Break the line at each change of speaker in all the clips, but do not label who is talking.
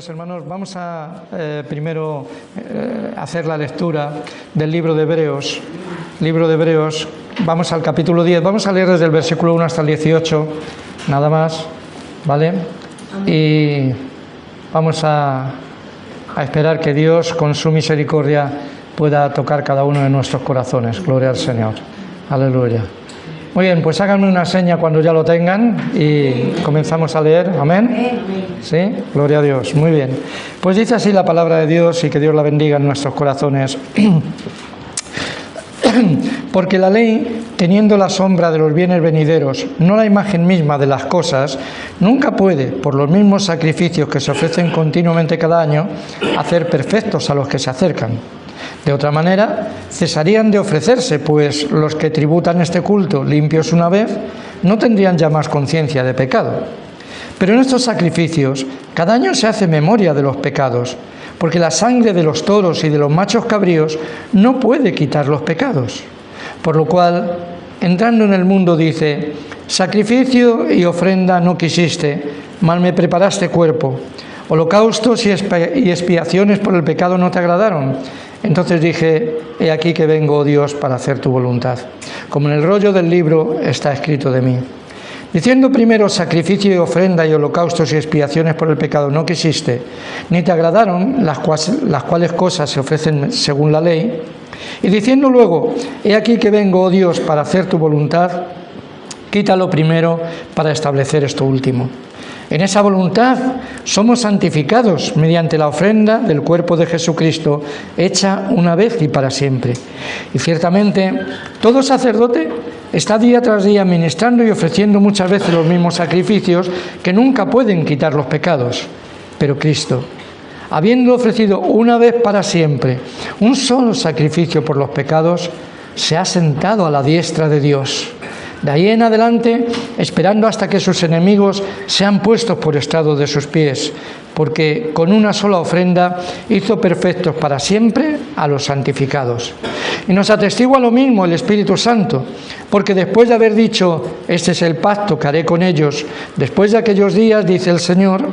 pues hermanos, vamos a primero hacer la lectura del libro de Hebreos. Libro de Hebreos, vamos al capítulo 10, vamos a leer desde el versículo 1 hasta el 18, nada más, ¿vale? Y vamos a esperar que Dios, con su misericordia, pueda tocar cada uno de nuestros corazones. Gloria al Señor. Aleluya. Muy bien, pues háganme una seña cuando ya lo tengan y comenzamos a leer. ¿Amén? ¿Sí? Gloria a Dios. Muy bien. Pues dice así la palabra de Dios, y que Dios la bendiga en nuestros corazones. Porque la ley, teniendo la sombra de los bienes venideros, no la imagen misma de las cosas, nunca puede, por los mismos sacrificios que se ofrecen continuamente cada año, hacer perfectos a los que se acercan. De otra manera, cesarían de ofrecerse, pues los que tributan este culto limpios una vez, no tendrían ya más conciencia de pecado. Pero en estos sacrificios, cada año se hace memoria de los pecados, porque la sangre de los toros y de los machos cabríos no puede quitar los pecados. Por lo cual, entrando en el mundo, dice: sacrificio y ofrenda no quisiste, mal me preparaste cuerpo. Holocaustos y expiaciones por el pecado no te agradaron. Entonces dije: he aquí que vengo, oh Dios, para hacer tu voluntad. Como en el rollo del libro está escrito de mí. Diciendo primero: sacrificio y ofrenda y holocaustos y expiaciones por el pecado no quisiste, ni te agradaron, las cuales cosas se ofrecen según la ley. Y diciendo luego: he aquí que vengo, oh Dios, para hacer tu voluntad, quítalo primero para establecer esto último. En esa voluntad somos santificados mediante la ofrenda del cuerpo de Jesucristo, hecha una vez y para siempre. Y ciertamente, todo sacerdote está día tras día ministrando y ofreciendo muchas veces los mismos sacrificios que nunca pueden quitar los pecados. Pero Cristo, habiendo ofrecido una vez para siempre un solo sacrificio por los pecados, se ha sentado a la diestra de Dios. De ahí en adelante, esperando hasta que sus enemigos sean puestos por estrado de sus pies, porque con una sola ofrenda hizo perfectos para siempre a los santificados. Y nos atestigua lo mismo el Espíritu Santo, porque después de haber dicho: este es el pacto que haré con ellos, después de aquellos días, dice el Señor,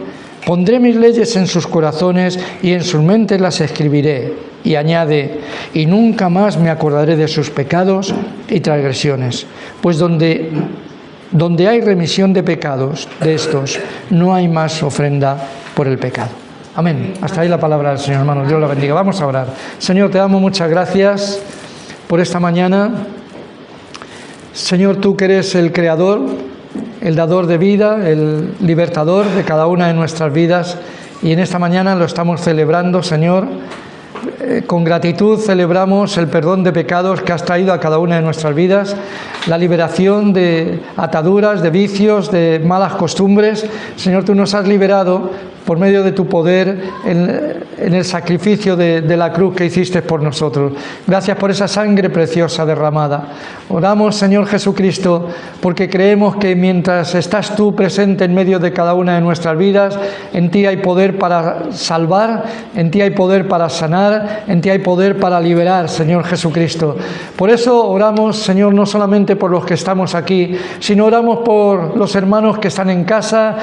pondré mis leyes en sus corazones y en sus mentes las escribiré. Y añade: y nunca más me acordaré de sus pecados y transgresiones. Pues donde hay remisión de pecados de estos, no hay más ofrenda por el pecado. Amén. Hasta ahí la palabra del Señor, hermanos. Dios la bendiga. Vamos a orar. Señor, te damos muchas gracias por esta mañana. Señor, tú que eres el creador, el dador de vida, el libertador de cada una de nuestras vidas, y en esta mañana lo estamos celebrando, Señor. Con gratitud celebramos el perdón de pecados que has traído a cada una de nuestras vidas, la liberación de ataduras, de vicios, de malas costumbres. Señor, tú nos has liberado por medio de tu poder en el sacrificio de la cruz que hiciste por nosotros. Gracias por esa sangre preciosa derramada. Oramos, Señor Jesucristo, porque creemos que mientras estás tú presente en medio de cada una de nuestras vidas, en ti hay poder para salvar, en ti hay poder para sanar, en ti hay poder para liberar, Señor Jesucristo. Por eso oramos, Señor, no solamente por los que estamos aquí, sino oramos por los hermanos que están en casa,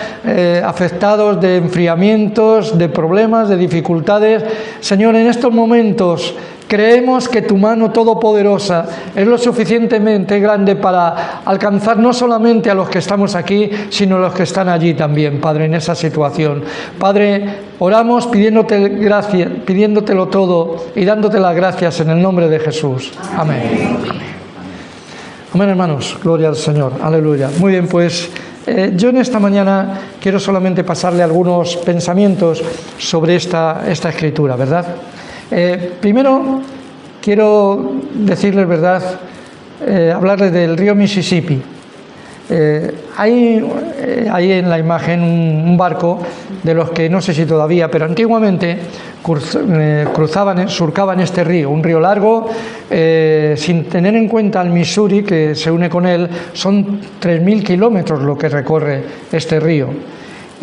afectados de enfriamientos, de problemas, de dificultades. Señor, en estos momentos creemos que tu mano todopoderosa es lo suficientemente grande para alcanzar no solamente a los que estamos aquí, sino a los que están allí también, Padre, en esa situación. Padre, oramos pidiéndote gracias, pidiéndotelo todo y dándote las gracias en el nombre de Jesús. Amén. Amén, hermanos. Gloria al Señor. Aleluya. Muy bien, pues yo en esta mañana quiero solamente pasarle algunos pensamientos sobre esta escritura, ¿verdad? Primero quiero decirles, ¿verdad?, hablarles del río Mississippi. Hay en la imagen un barco de los que no sé si todavía, pero antiguamente surcaban este río, un río largo, sin tener en cuenta el Missouri que se une con él. Son 3.000 kilómetros lo que recorre este río.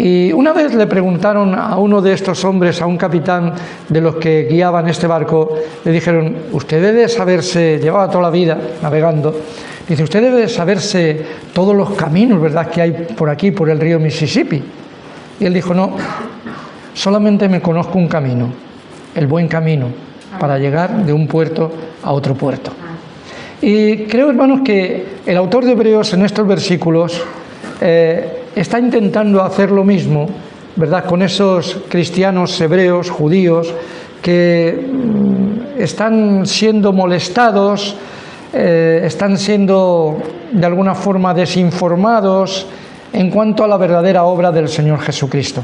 Y una vez le preguntaron a uno de estos hombres, a un capitán de los que guiaban este barco, le dijeron: usted debe saberse, llevaba toda la vida navegando, dice, usted debe saberse todos los caminos, ¿verdad?, que hay por aquí, por el río Mississippi. Y él dijo: no, solamente me conozco un camino, el buen camino, para llegar de un puerto a otro puerto. Y creo, hermanos, que el autor de Hebreos en estos versículos está intentando hacer lo mismo, ¿verdad?, con esos cristianos hebreos, judíos, que están siendo molestados, están siendo de alguna forma desinformados en cuanto a la verdadera obra del Señor Jesucristo.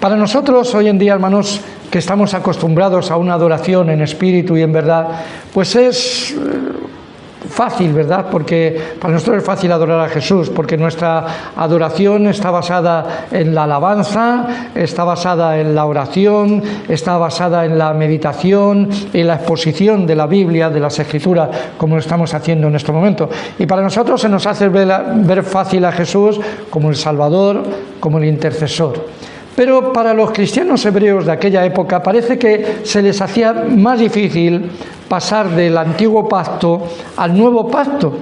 Para nosotros hoy en día, hermanos, que estamos acostumbrados a una adoración en espíritu y en verdad, pues es fácil, ¿verdad? Porque para nosotros es fácil adorar a Jesús, porque nuestra adoración está basada en la alabanza, está basada en la oración, está basada en la meditación, en la exposición de la Biblia, de las Escrituras, como lo estamos haciendo en este momento. Y para nosotros se nos hace ver fácil a Jesús como el Salvador, como el intercesor. Pero para los cristianos hebreos de aquella época parece que se les hacía más difícil pasar del antiguo pacto al nuevo pacto.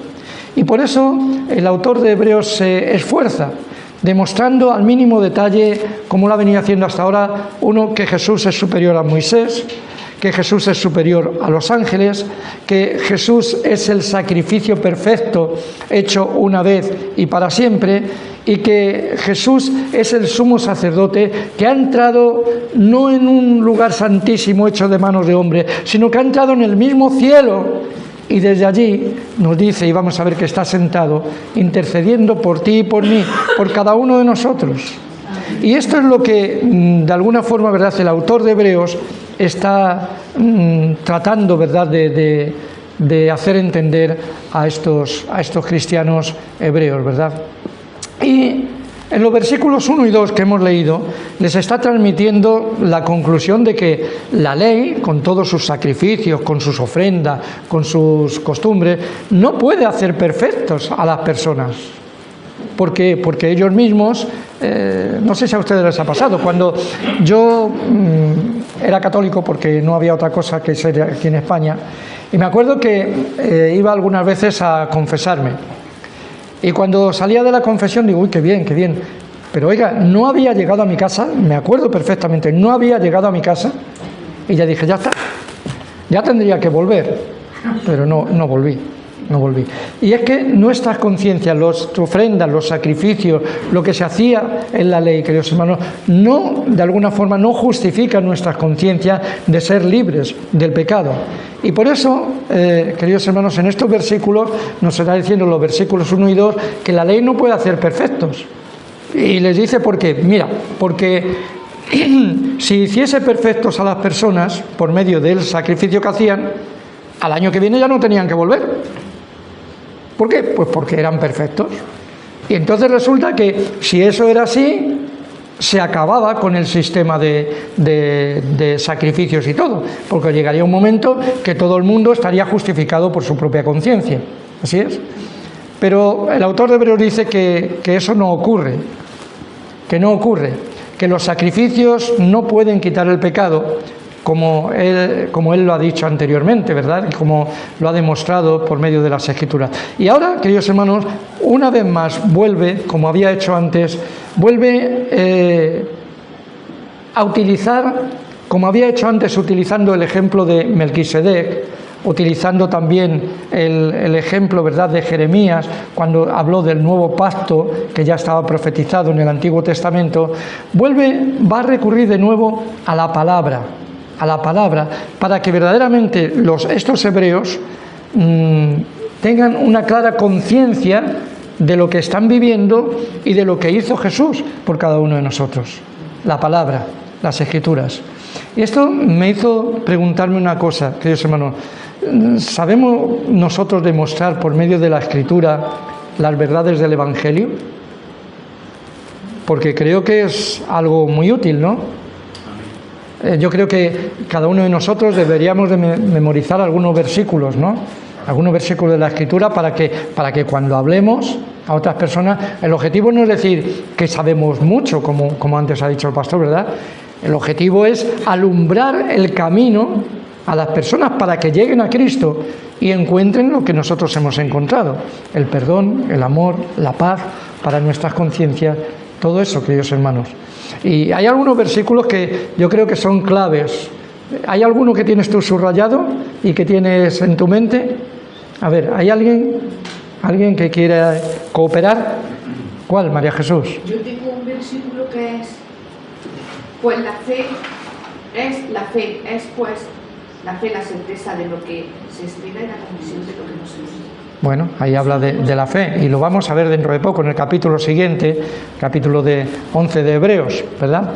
Y por eso el autor de Hebreos se esfuerza, demostrando al mínimo detalle, como lo ha venido haciendo hasta ahora, uno, que Jesús es superior a Moisés, que Jesús es superior a los ángeles, que Jesús es el sacrificio perfecto hecho una vez y para siempre, y que Jesús es el sumo sacerdote que ha entrado no en un lugar santísimo hecho de manos de hombre, sino que ha entrado en el mismo cielo, y desde allí nos dice, y vamos a ver que está sentado, intercediendo por ti y por mí, por cada uno de nosotros. Y esto es lo que, de alguna forma, ¿verdad?, el autor de Hebreos está tratando, ¿verdad?, de hacer entender a estos cristianos hebreos, ¿verdad? Y en los versículos 1 y 2 que hemos leído, les está transmitiendo la conclusión de que la ley, con todos sus sacrificios, con sus ofrendas, con sus costumbres, no puede hacer perfectos a las personas. ¿Por qué? Porque ellos mismos, no sé si a ustedes les ha pasado, cuando yo era católico, porque no había otra cosa que ser aquí en España, y me acuerdo que iba algunas veces a confesarme. Y cuando salía de la confesión digo, uy, qué bien, pero oiga, no había llegado a mi casa, me acuerdo perfectamente, no había llegado a mi casa, y ya dije, ya está, ya tendría que volver, pero no volví. Y es que nuestras conciencias, las ofrendas, los sacrificios, lo que se hacía en la ley, queridos hermanos, no, de alguna forma, no justifican nuestras conciencias de ser libres del pecado. Y por eso, queridos hermanos, en estos versículos nos está diciendo, los versículos 1 y 2, que la ley no puede hacer perfectos. Y les dice por qué. Mira, porque si hiciese perfectos a las personas por medio del sacrificio que hacían, al año que viene ya no tenían que volver. ¿Por qué? Pues porque eran perfectos. Y entonces resulta que si eso era así, se acababa con el sistema de sacrificios y todo, porque llegaría un momento que todo el mundo estaría justificado por su propia conciencia. Así es. Pero el autor de Hebreos dice que eso no ocurre, que los sacrificios no pueden quitar el pecado, como él lo ha dicho anteriormente, ¿verdad? Y como lo ha demostrado por medio de las Escrituras. Y ahora, queridos hermanos, una vez más vuelve, como había hecho antes, vuelve a utilizar, como había hecho antes, utilizando el ejemplo de Melquisedec, utilizando también el ejemplo, ¿verdad?, de Jeremías, cuando habló del nuevo pacto que ya estaba profetizado en el Antiguo Testamento, va a recurrir de nuevo a la palabra, para que verdaderamente estos hebreos tengan una clara conciencia de lo que están viviendo y de lo que hizo Jesús por cada uno de nosotros. La palabra, las Escrituras. Y esto me hizo preguntarme una cosa, queridos hermanos. ¿Sabemos nosotros demostrar por medio de la Escritura las verdades del Evangelio? Porque creo que es algo muy útil, ¿no? Yo creo que cada uno de nosotros deberíamos de memorizar algunos versículos, ¿no? Algunos versículos de la Escritura para que cuando hablemos a otras personas, el objetivo no es decir que sabemos mucho, como antes ha dicho el pastor, ¿verdad? El objetivo es alumbrar el camino a las personas para que lleguen a Cristo y encuentren lo que nosotros hemos encontrado: el perdón, el amor, la paz para nuestras conciencias Todo eso, queridos hermanos. Y hay algunos versículos que yo creo que son claves. ¿Hay alguno que tienes tú subrayado y que tienes en tu mente? A ver, ¿hay alguien que quiera cooperar? ¿Cuál, María Jesús?
Yo tengo un versículo que es, pues la fe es pues la certeza de lo que se espera y la convicción de lo que no se ve.
Bueno, ahí habla de la fe y lo vamos a ver dentro de poco en el capítulo siguiente, capítulo de 11 de Hebreos, ¿verdad?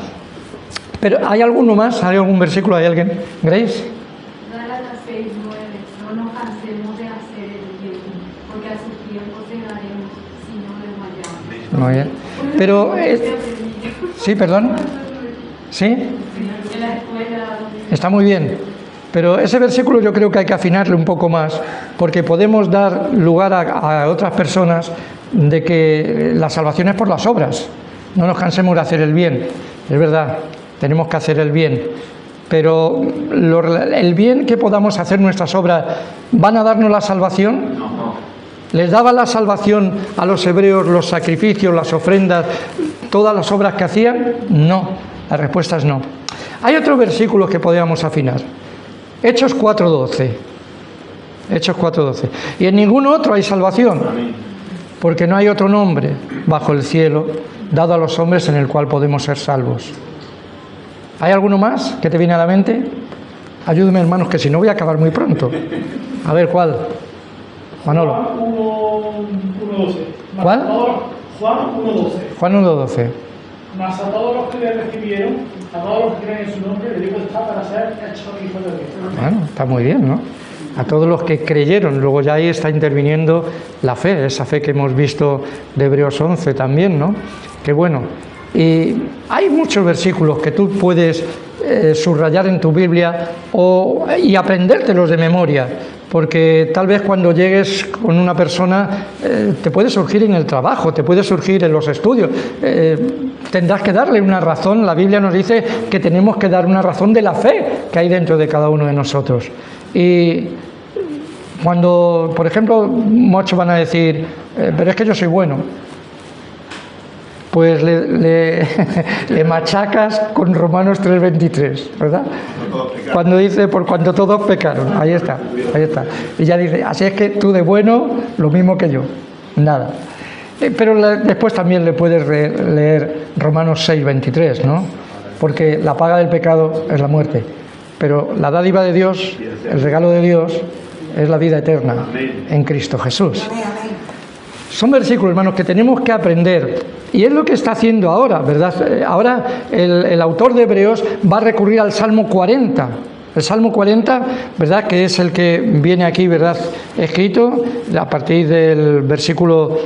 Pero ¿hay alguno más? ¿Hay algún versículo? ¿Hay alguien? ¿Grace?
Gálatas 6:9, no nos cansemos de hacer el bien, porque a su tiempo cegaremos si no desmayamos.
Muy bien. Pero, sí, perdón. ¿Sí?
En la escuela.
Está muy bien. Pero ese versículo yo creo que hay que afinarle un poco más, porque podemos dar lugar a otras personas de que la salvación es por las obras. No nos cansemos de hacer el bien. Es verdad, tenemos que hacer el bien. Pero el bien que podamos hacer, nuestras obras, ¿van a darnos la salvación? No. ¿Les daba la salvación a los hebreos los sacrificios, las ofrendas, todas las obras que hacían? No. La respuesta es no. Hay otros versículos que podríamos afinar. Hechos 4:12. Hechos 4:12. Y en ningún otro hay salvación, porque no hay otro nombre bajo el cielo dado a los hombres en el cual podemos ser salvos. ¿Hay alguno más que te viene a la mente? Ayúdeme, hermanos, que si no voy a acabar muy pronto. A ver, ¿cuál? Manolo.
Juan 1:12.
¿Cuál?
Juan 1:12.
Juan 1:12.
Mas a todos los que le recibieron, a todos los que creen en su nombre, le dio potestad para ser hechos hijos de Dios.
Bueno, está muy bien, ¿no? A todos los que creyeron, luego ya ahí está interviniendo la fe, esa fe que hemos visto de Hebreos 11 también, ¿no? Qué bueno. Y hay muchos versículos que tú puedes subrayar en tu Biblia y aprendértelos de memoria, porque tal vez cuando llegues con una persona te puede surgir en el trabajo, te puede surgir en los estudios, tendrás que darle una razón. La Biblia nos dice que tenemos que dar una razón de la fe que hay dentro de cada uno de nosotros. Y cuando, por ejemplo, muchos van a decir, pero es que yo soy bueno, pues le machacas con Romanos 3:23, ¿verdad? Cuando dice, por cuanto todos pecaron, ahí está. Y ya dice, así es que tú de bueno, lo mismo que yo, nada. Pero después también le puedes leer Romanos 6:23, ¿no? Porque la paga del pecado es la muerte, pero la dádiva de Dios, el regalo de Dios, es la vida eterna en Cristo Jesús. Son versículos, hermanos, que tenemos que aprender. Y es lo que está haciendo ahora, ¿verdad? Ahora el autor de Hebreos va a recurrir al Salmo 40. El Salmo 40, ¿verdad?, que es el que viene aquí, ¿verdad?, escrito a partir del versículo,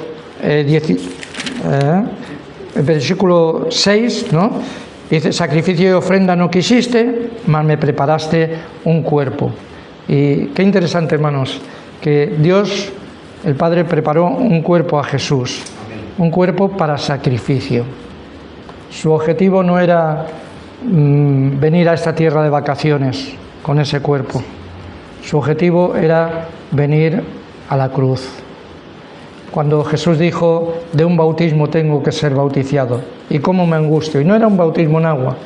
versículo 6, ¿no? Dice, sacrificio y ofrenda no quisiste, mas me preparaste un cuerpo. Y qué interesante, hermanos, que Dios, el Padre, preparó un cuerpo a Jesús, un cuerpo para sacrificio. Su objetivo no era venir a esta tierra de vacaciones con ese cuerpo. Su objetivo era venir a la cruz. Cuando Jesús dijo, de un bautismo tengo que ser bautizado, y cómo me angustio, y no era un bautismo en agua,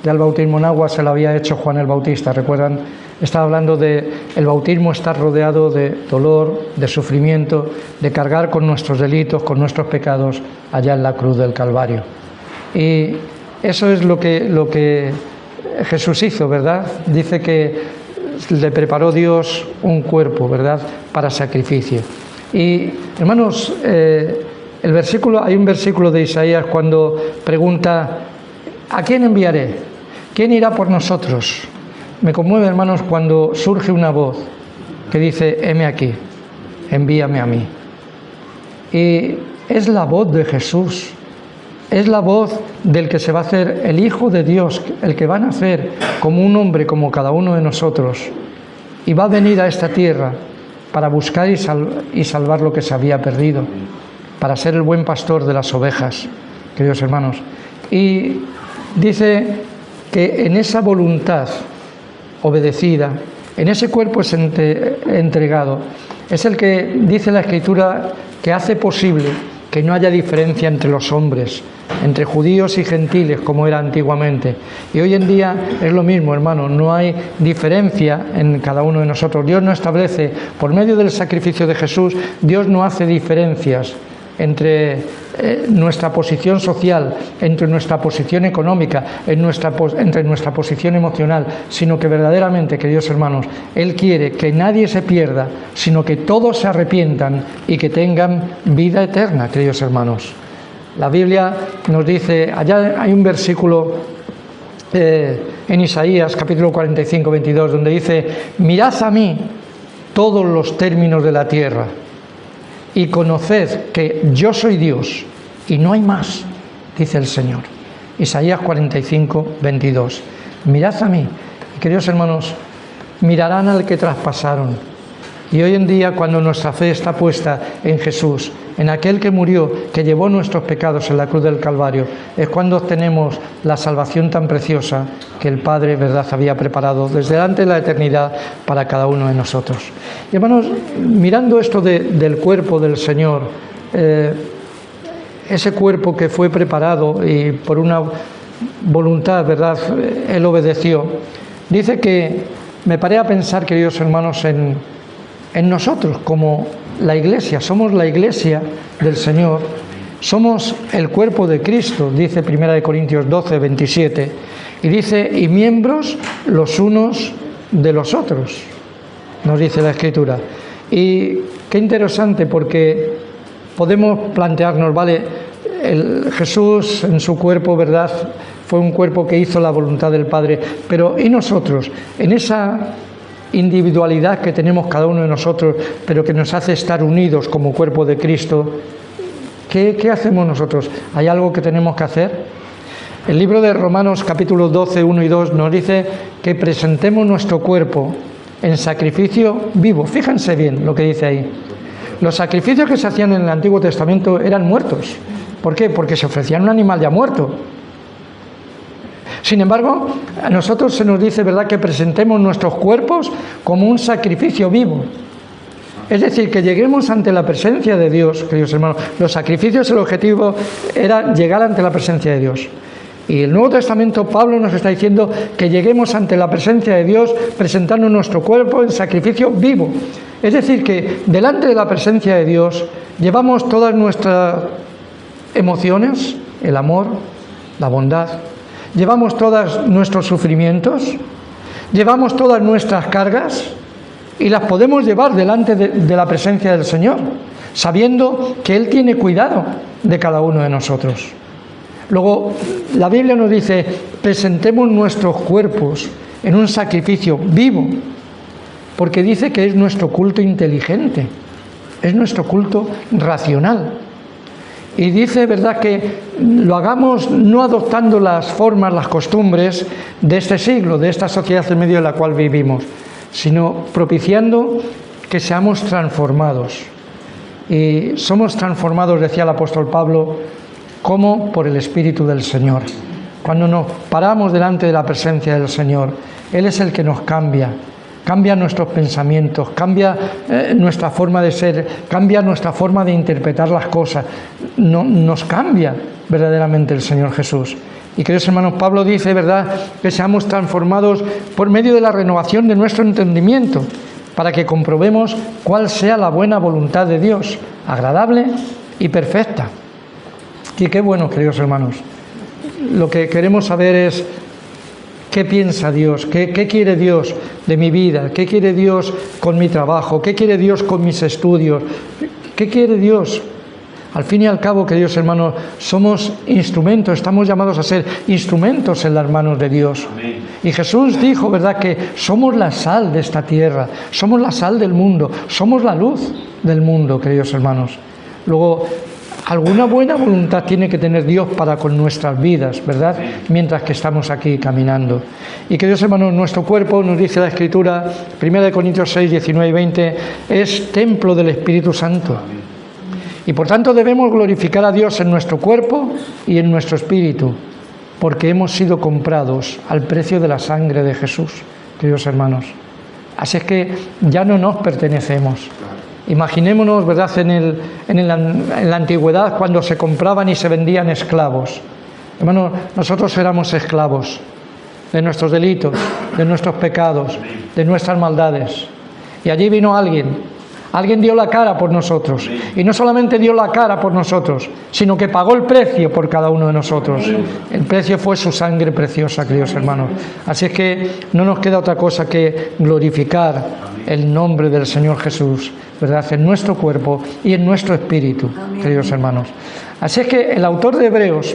ya el bautismo en agua se lo había hecho Juan el Bautista, ¿recuerdan? Estaba hablando de el bautismo, estar rodeado de dolor, de sufrimiento, de cargar con nuestros delitos, con nuestros pecados, allá en la cruz del Calvario. Y eso es lo que Jesús hizo, ¿verdad? Dice que le preparó Dios un cuerpo, ¿verdad?, para sacrificio. Y, hermanos, hay un versículo de Isaías cuando pregunta, ¿a quién enviaré? ¿Quién irá por nosotros? Me conmueve, hermanos, cuando surge una voz que dice, heme aquí, envíame a mí. Y es la voz de Jesús, es la voz del que se va a hacer el Hijo de Dios, el que va a nacer como un hombre, como cada uno de nosotros, y va a venir a esta tierra para buscar y salvar lo que se había perdido, para ser el buen pastor de las ovejas, queridos hermanos. Y dice que en esa voluntad obedecida, en ese cuerpo entregado, es el que dice la Escritura que hace posible que no haya diferencia entre los hombres, entre judíos y gentiles como era antiguamente. Y hoy en día es lo mismo, hermano, no hay diferencia en cada uno de nosotros. Dios no establece, por medio del sacrificio de Jesús, Dios no hace diferencias entre nuestra posición social, entre nuestra posición económica, entre nuestra posición emocional, sino que verdaderamente, queridos hermanos, Él quiere que nadie se pierda, sino que todos se arrepientan y que tengan vida eterna, queridos hermanos. La Biblia nos dice, allá hay un versículo en Isaías, capítulo 45, 22, donde dice: mirad a mí todos los términos de la tierra, y conoced que yo soy Dios y no hay más, dice el Señor. Isaías 45, 22. Mirad a mí. Y queridos hermanos, mirarán al que traspasaron. Y hoy en día, cuando nuestra fe está puesta en Jesús, en aquel que murió, que llevó nuestros pecados en la cruz del Calvario, es cuando obtenemos la salvación tan preciosa que el Padre, verdad, había preparado desde antes de la eternidad para cada uno de nosotros. Y hermanos, mirando esto del cuerpo del Señor, ese cuerpo que fue preparado y por una voluntad, verdad, Él obedeció, dice que me paré a pensar, queridos hermanos, en nosotros como la Iglesia. Somos la Iglesia del Señor, somos el cuerpo de Cristo, dice 1 Corintios 12, 27, y dice: y miembros los unos de los otros, nos dice la Escritura. Y qué interesante, porque podemos plantearnos, vale, Jesús en su cuerpo, verdad, fue un cuerpo que hizo la voluntad del Padre, pero ¿y nosotros? En esa individualidad que tenemos cada uno de nosotros, pero que nos hace estar unidos como cuerpo de Cristo, ¿qué hacemos nosotros? ¿Hay algo que tenemos que hacer? El libro de Romanos capítulo 12, 1 y 2 nos dice que presentemos nuestro cuerpo en sacrificio vivo. Fíjense bien lo que dice ahí. Los sacrificios que se hacían en el Antiguo Testamento eran muertos. ¿Por qué? Porque se ofrecían un animal ya muerto. Sin embargo, a nosotros se nos dice, ¿verdad?, que presentemos nuestros cuerpos como un sacrificio vivo. Es decir, que lleguemos ante la presencia de Dios, queridos hermanos. Los sacrificios, el objetivo era llegar ante la presencia de Dios. Y el Nuevo Testamento, Pablo nos está diciendo que lleguemos ante la presencia de Dios presentando nuestro cuerpo en sacrificio vivo. Es decir, que delante de la presencia de Dios llevamos todas nuestras emociones, el amor, la bondad. Llevamos todos nuestros sufrimientos, llevamos todas nuestras cargas y las podemos llevar delante de la presencia del Señor, sabiendo que Él tiene cuidado de cada uno de nosotros. Luego, la Biblia nos dice: presentemos nuestros cuerpos en un sacrificio vivo, porque dice que es nuestro culto inteligente, es nuestro culto racional. Y dice, verdad, que lo hagamos no adoptando las formas, las costumbres de este siglo, de esta sociedad en medio de la cual vivimos, sino propiciando que seamos transformados. Y somos transformados, decía el apóstol Pablo, como por el Espíritu del Señor. Cuando nos paramos delante de la presencia del Señor, Él es el que nos cambia nuestros pensamientos, cambia nuestra forma de ser, cambia nuestra forma de interpretar las cosas. Nos cambia verdaderamente el Señor Jesús. Y queridos hermanos, Pablo dice, ¿verdad?, que seamos transformados por medio de la renovación de nuestro entendimiento, para que comprobemos cuál sea la buena voluntad de Dios, agradable y perfecta. Y qué bueno, queridos hermanos. Lo que queremos saber es qué piensa Dios, qué quiere Dios de mi vida, qué quiere Dios con mi trabajo, qué quiere Dios con mis estudios, qué quiere Dios. Al fin y al cabo, queridos hermanos, somos instrumentos, estamos llamados a ser instrumentos en las manos de Dios. Amén. Y Jesús dijo, ¿verdad?, que somos la sal de esta tierra, somos la sal del mundo, somos la luz del mundo, queridos hermanos. Luego, alguna buena voluntad tiene que tener Dios para con nuestras vidas, ¿verdad?, mientras que estamos aquí caminando. Y queridos hermanos, nuestro cuerpo, nos dice la Escritura, 1 Corintios 6, 19 y 20, es templo del Espíritu Santo. Y por tanto debemos glorificar a Dios en nuestro cuerpo y en nuestro espíritu, porque hemos sido comprados al precio de la sangre de Jesús, queridos hermanos. Así es que ya no nos pertenecemos. Imaginémonos, ¿verdad?, en la antigüedad cuando se compraban y se vendían esclavos. Hermanos, nosotros éramos esclavos de nuestros delitos, de nuestros pecados, de nuestras maldades. Y allí vino alguien dio la cara por nosotros. Y no solamente dio la cara por nosotros, sino que pagó el precio por cada uno de nosotros. El precio fue su sangre preciosa, queridos hermanos. Así es que no nos queda otra cosa que glorificar el nombre del Señor Jesús, ¿verdad?, en nuestro cuerpo y en nuestro espíritu, queridos hermanos. Así es que el autor de Hebreos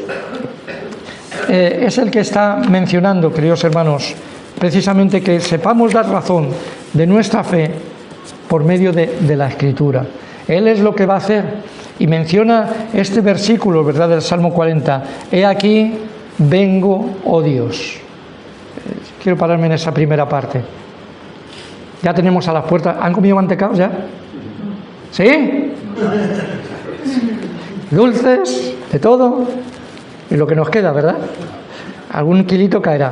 es el que está mencionando, queridos hermanos, precisamente que sepamos dar razón de nuestra fe por medio de la Escritura. Él es lo que va a hacer, y menciona este versículo, ¿verdad?, del Salmo 40. He aquí, vengo, oh Dios. Quiero pararme en esa primera parte. Ya tenemos a las puertas. ¿Han comido mantecaos ya? ¿Sí? Dulces, de todo. Y lo que nos queda, ¿verdad? Algún kilito caerá.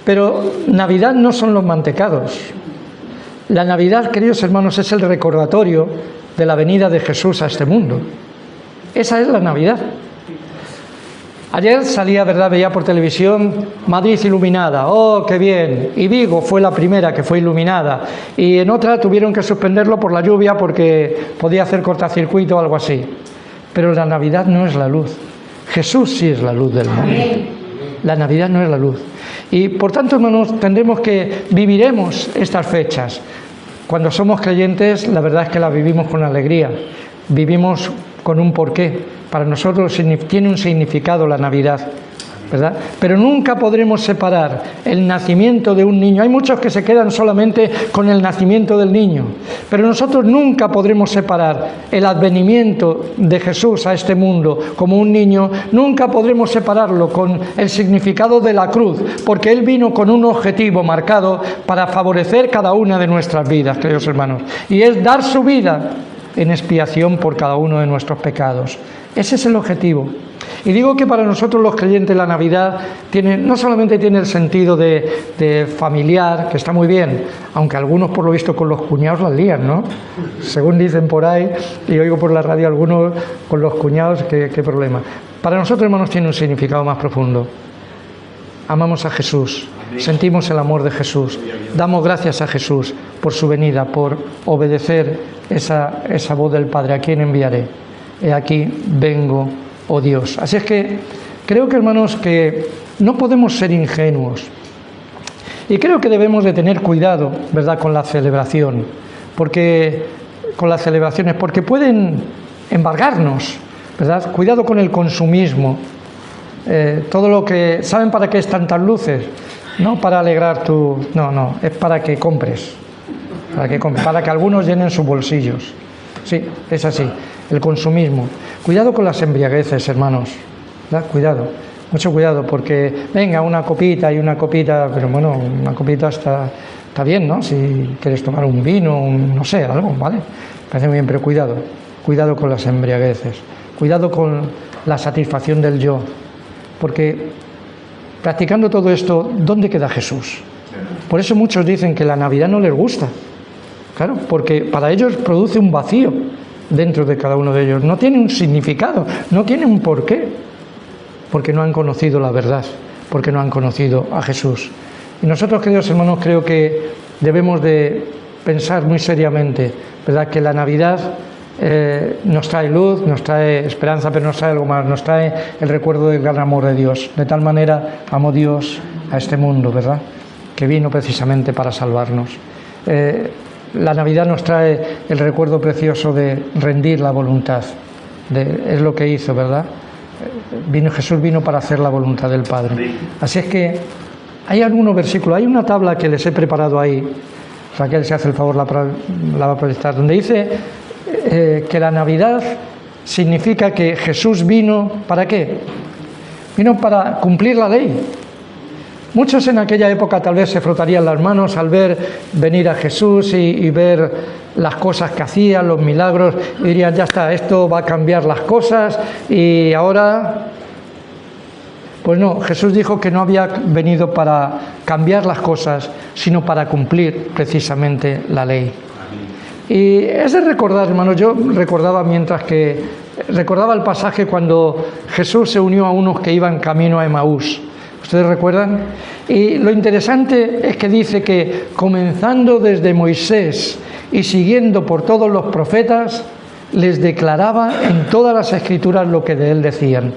Pero Navidad no son los mantecados. La Navidad, queridos hermanos, es el recordatorio de la venida de Jesús a este mundo. Esa es la Navidad. Ayer salía, ¿verdad?, veía por televisión Madrid iluminada. ¡Oh, qué bien! Y Vigo fue la primera que fue iluminada. Y en otra tuvieron que suspenderlo por la lluvia porque podía hacer cortocircuito o algo así. Pero la Navidad no es la luz. Jesús sí es la luz del mundo. La Navidad no es la luz. Y por tanto, hermanos, viviremos estas fechas. Cuando somos creyentes, la verdad es que las vivimos con alegría. Vivimos con un porqué. Para nosotros tiene un significado la Navidad, ¿verdad? Pero nunca podremos separar el nacimiento de un niño. Hay muchos que se quedan solamente con el nacimiento del niño, pero nosotros nunca podremos separar el advenimiento de Jesús a este mundo como un niño. Nunca podremos separarlo con el significado de la cruz, porque Él vino con un objetivo marcado para favorecer cada una de nuestras vidas, queridos hermanos, y es dar su vida en expiación por cada uno de nuestros pecados. Ese es el objetivo. Y digo que para nosotros los creyentes la Navidad no solamente tiene el sentido de familiar, que está muy bien, aunque algunos por lo visto con los cuñados las lían, ¿no? Según dicen por ahí, y oigo por la radio algunos con los cuñados, qué problema. Para nosotros, hermanos, tiene un significado más profundo. Amamos a Jesús, sentimos el amor de Jesús, damos gracias a Jesús por su venida, por obedecer esa voz del Padre. ¿A quién enviaré? He aquí, vengo, oh Dios. Así es que creo que, hermanos, que no podemos ser ingenuos. Y creo que debemos de tener cuidado, ¿verdad?, con la celebración, con las celebraciones, porque pueden embargarnos, ¿verdad? Cuidado con el consumismo. Todo lo que... ¿Saben para qué están tantas luces? No para alegrar tu... No, es para que compres. Para que algunos llenen sus bolsillos. Sí, es así. El consumismo. Cuidado con las embriagueces, hermanos. ¿Verdad? Cuidado. Mucho cuidado, porque venga una copita y una copita, pero bueno, una copita está bien, ¿no? Si quieres tomar un vino, no sé, algo, ¿vale? Parece muy bien, pero cuidado. Cuidado con las embriagueces. Cuidado con la satisfacción del yo. Porque practicando todo esto, ¿dónde queda Jesús? Por eso muchos dicen que la Navidad no les gusta. Claro, porque para ellos produce un vacío dentro de cada uno de ellos. No tiene un significado, no tiene un porqué. Porque no han conocido la verdad, porque no han conocido a Jesús. Y nosotros, queridos hermanos, creo que debemos de pensar muy seriamente, ¿verdad?, que la Navidad nos trae luz, nos trae esperanza, pero nos trae algo más, nos trae el recuerdo del gran amor de Dios. De tal manera amó Dios a este mundo, ¿verdad?, que vino precisamente para salvarnos. La Navidad nos trae el recuerdo precioso de rendir la voluntad. Es lo que hizo, ¿verdad? Jesús vino para hacer la voluntad del Padre. Así es que hay algunos versículos, hay una tabla que les he preparado ahí, Raquel, si hace el favor la va a proyectar, donde dice que la Navidad significa que Jesús vino, ¿para qué? Vino para cumplir la ley. Muchos en aquella época tal vez se frotarían las manos al ver venir a Jesús y ver las cosas que hacía, los milagros, y dirían, ya está, esto va a cambiar las cosas y ahora... Pues no, Jesús dijo que no había venido para cambiar las cosas, sino para cumplir precisamente la ley. Y es de recordar, hermanos, yo recordaba el pasaje cuando Jesús se unió a unos que iban camino a Emaús. ¿Ustedes recuerdan? Y lo interesante es que dice que comenzando desde Moisés y siguiendo por todos los profetas, les declaraba en todas las escrituras lo que de él decían.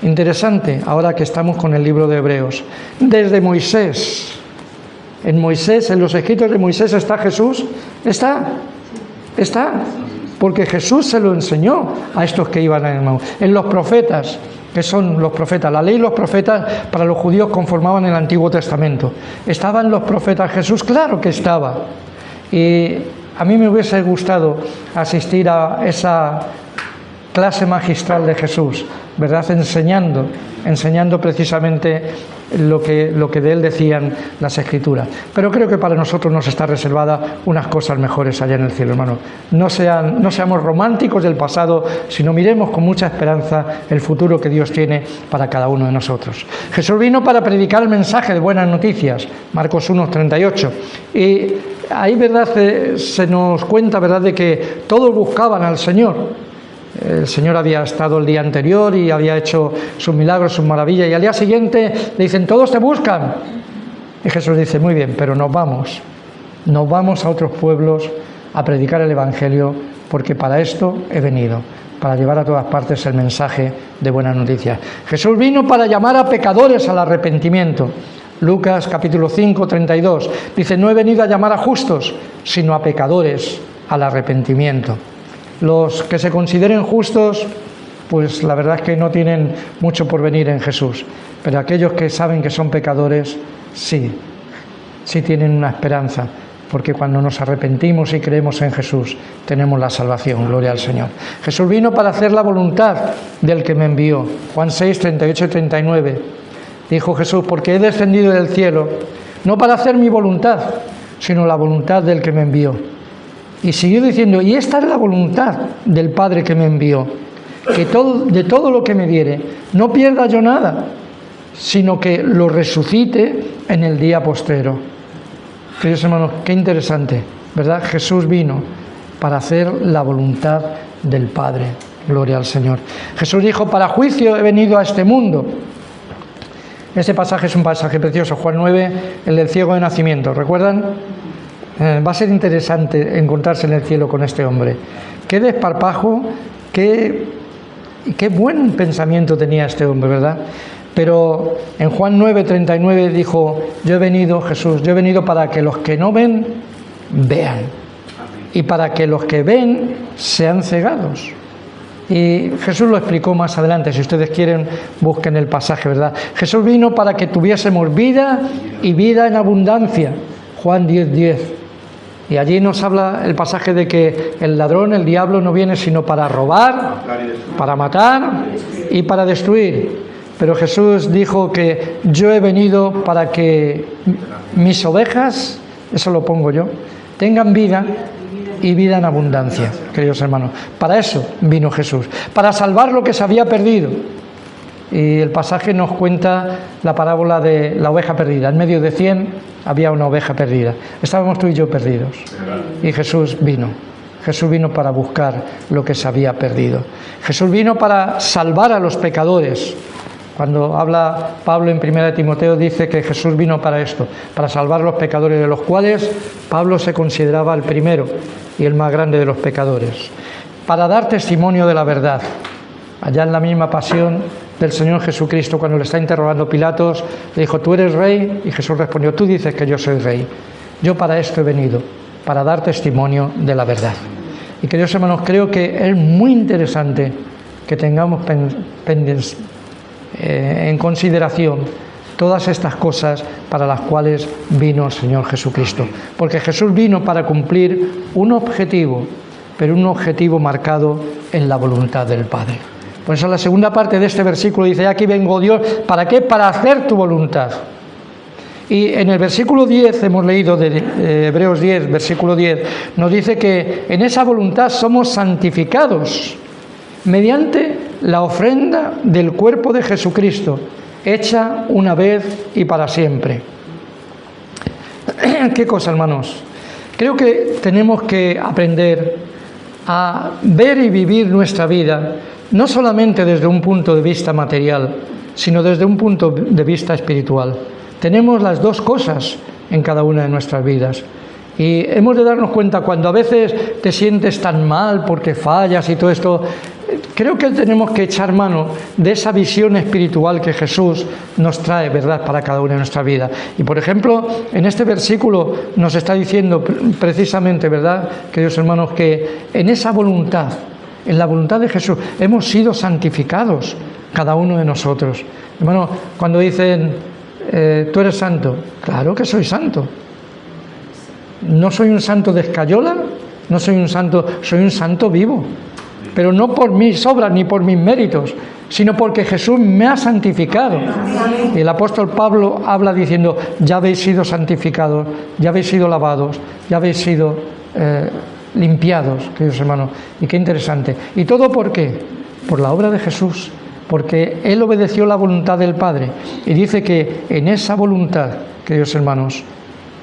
Interesante, ahora que estamos con el libro de Hebreos. Desde Moisés, en los escritos de Moisés está Jesús, está, porque Jesús se lo enseñó a estos que iban a Emaús. En los profetas, que son los profetas, la ley y los profetas para los judíos conformaban el Antiguo Testamento. ¿Estaban los profetas Jesús? Claro que estaba. Y a mí me hubiese gustado asistir a esa clase magistral de Jesús, ¿verdad? Enseñando precisamente lo que de él decían las Escrituras. Pero creo que para nosotros nos está reservada unas cosas mejores allá en el cielo, hermano. No seamos románticos del pasado, sino miremos con mucha esperanza el futuro que Dios tiene para cada uno de nosotros. Jesús vino para predicar el mensaje de buenas noticias, Marcos 1:38. Y ahí, ¿verdad?, se nos cuenta, ¿verdad?, de que todos buscaban al Señor. El Señor había estado el día anterior y había hecho sus milagros, sus maravillas, y al día siguiente le dicen, todos te buscan. Y Jesús dice, muy bien, pero nos vamos a otros pueblos a predicar el Evangelio, porque para esto he venido, para llevar a todas partes el mensaje de buenas noticias. Jesús vino para llamar a pecadores al arrepentimiento. Lucas capítulo 5, 32, dice, no he venido a llamar a justos, sino a pecadores al arrepentimiento. Los que se consideren justos, pues la verdad es que no tienen mucho por venir en Jesús. Pero aquellos que saben que son pecadores, sí tienen una esperanza. Porque cuando nos arrepentimos y creemos en Jesús, tenemos la salvación. Gloria al Señor. Jesús vino para hacer la voluntad del que me envió. Juan 6, 38 y 39. Dijo Jesús, porque he descendido del cielo, no para hacer mi voluntad, sino la voluntad del que me envió. Y siguió diciendo, y esta es la voluntad del Padre que me envió, que de todo lo que me diere, no pierda yo nada, sino que lo resucite en el día postrero. Queridos hermanos, qué interesante, ¿verdad? Jesús vino para hacer la voluntad del Padre. Gloria al Señor. Jesús dijo, para juicio he venido a este mundo. Este pasaje es un pasaje precioso, Juan 9, el del ciego de nacimiento, ¿recuerdan? Va a ser interesante encontrarse en el cielo con este hombre. Qué desparpajo, qué buen pensamiento tenía este hombre, ¿verdad? Pero en Juan 9:39 dijo, yo he venido para que los que no ven, vean. Y para que los que ven, sean cegados. Y Jesús lo explicó más adelante, si ustedes quieren, busquen el pasaje, ¿verdad? Jesús vino para que tuviésemos vida y vida en abundancia. Juan 10:10. Y allí nos habla el pasaje de que el ladrón, el diablo, no viene sino para robar, para matar y para destruir. Pero Jesús dijo que yo he venido para que mis ovejas, eso lo pongo yo, tengan vida y vida en abundancia, queridos hermanos. Para eso vino Jesús, para salvar lo que se había perdido. Y el pasaje nos cuenta la parábola de la oveja perdida. En medio de 100 había una oveja perdida. Estábamos tú y yo perdidos. Y Jesús vino. Jesús vino para buscar lo que se había perdido. Jesús vino para salvar a los pecadores. Cuando habla Pablo en 1 Timoteo dice que Jesús vino para esto, para salvar a los pecadores, de los cuales Pablo se consideraba el primero y el más grande de los pecadores. Para dar testimonio de la verdad. Allá en la misma pasión del Señor Jesucristo, cuando le está interrogando Pilatos, le dijo, ¿tú eres rey? Y Jesús respondió, tú dices que yo soy rey. Yo para esto he venido, para dar testimonio de la verdad. Y queridos hermanos, creo que es muy interesante que tengamos en consideración todas estas cosas para las cuales vino el Señor Jesucristo. Porque Jesús vino para cumplir un objetivo, pero un objetivo marcado en la voluntad del Padre. Por eso la segunda parte de este versículo dice, aquí vengo Dios, ¿para qué? Para hacer tu voluntad. Y en el versículo 10, hemos leído de Hebreos 10, versículo 10, nos dice que en esa voluntad somos santificados mediante la ofrenda del cuerpo de Jesucristo, hecha una vez y para siempre. ¿Qué cosa, hermanos? Creo que tenemos que aprender a ver y vivir nuestra vida no solamente desde un punto de vista material, sino desde un punto de vista espiritual. Tenemos las dos cosas en cada una de nuestras vidas. Y hemos de darnos cuenta, cuando a veces te sientes tan mal porque fallas y todo esto, creo que tenemos que echar mano de esa visión espiritual que Jesús nos trae, ¿verdad?, para cada una de nuestras vidas. Y por ejemplo, en este versículo nos está diciendo precisamente, ¿verdad?, queridos hermanos, que en esa voluntad, en la voluntad de Jesús, hemos sido santificados cada uno de nosotros. Hermano, cuando dicen, tú eres santo, claro que soy santo. No soy un santo de escayola, no soy un santo, soy un santo vivo. Pero no por mis obras ni por mis méritos, sino porque Jesús me ha santificado. Y el apóstol Pablo habla diciendo, ya habéis sido santificados, ya habéis sido lavados, ya habéis sido limpiados, queridos hermanos. Y qué interesante. ¿Y todo por qué? Por la obra de Jesús, porque Él obedeció la voluntad del Padre. Y dice que en esa voluntad, queridos hermanos,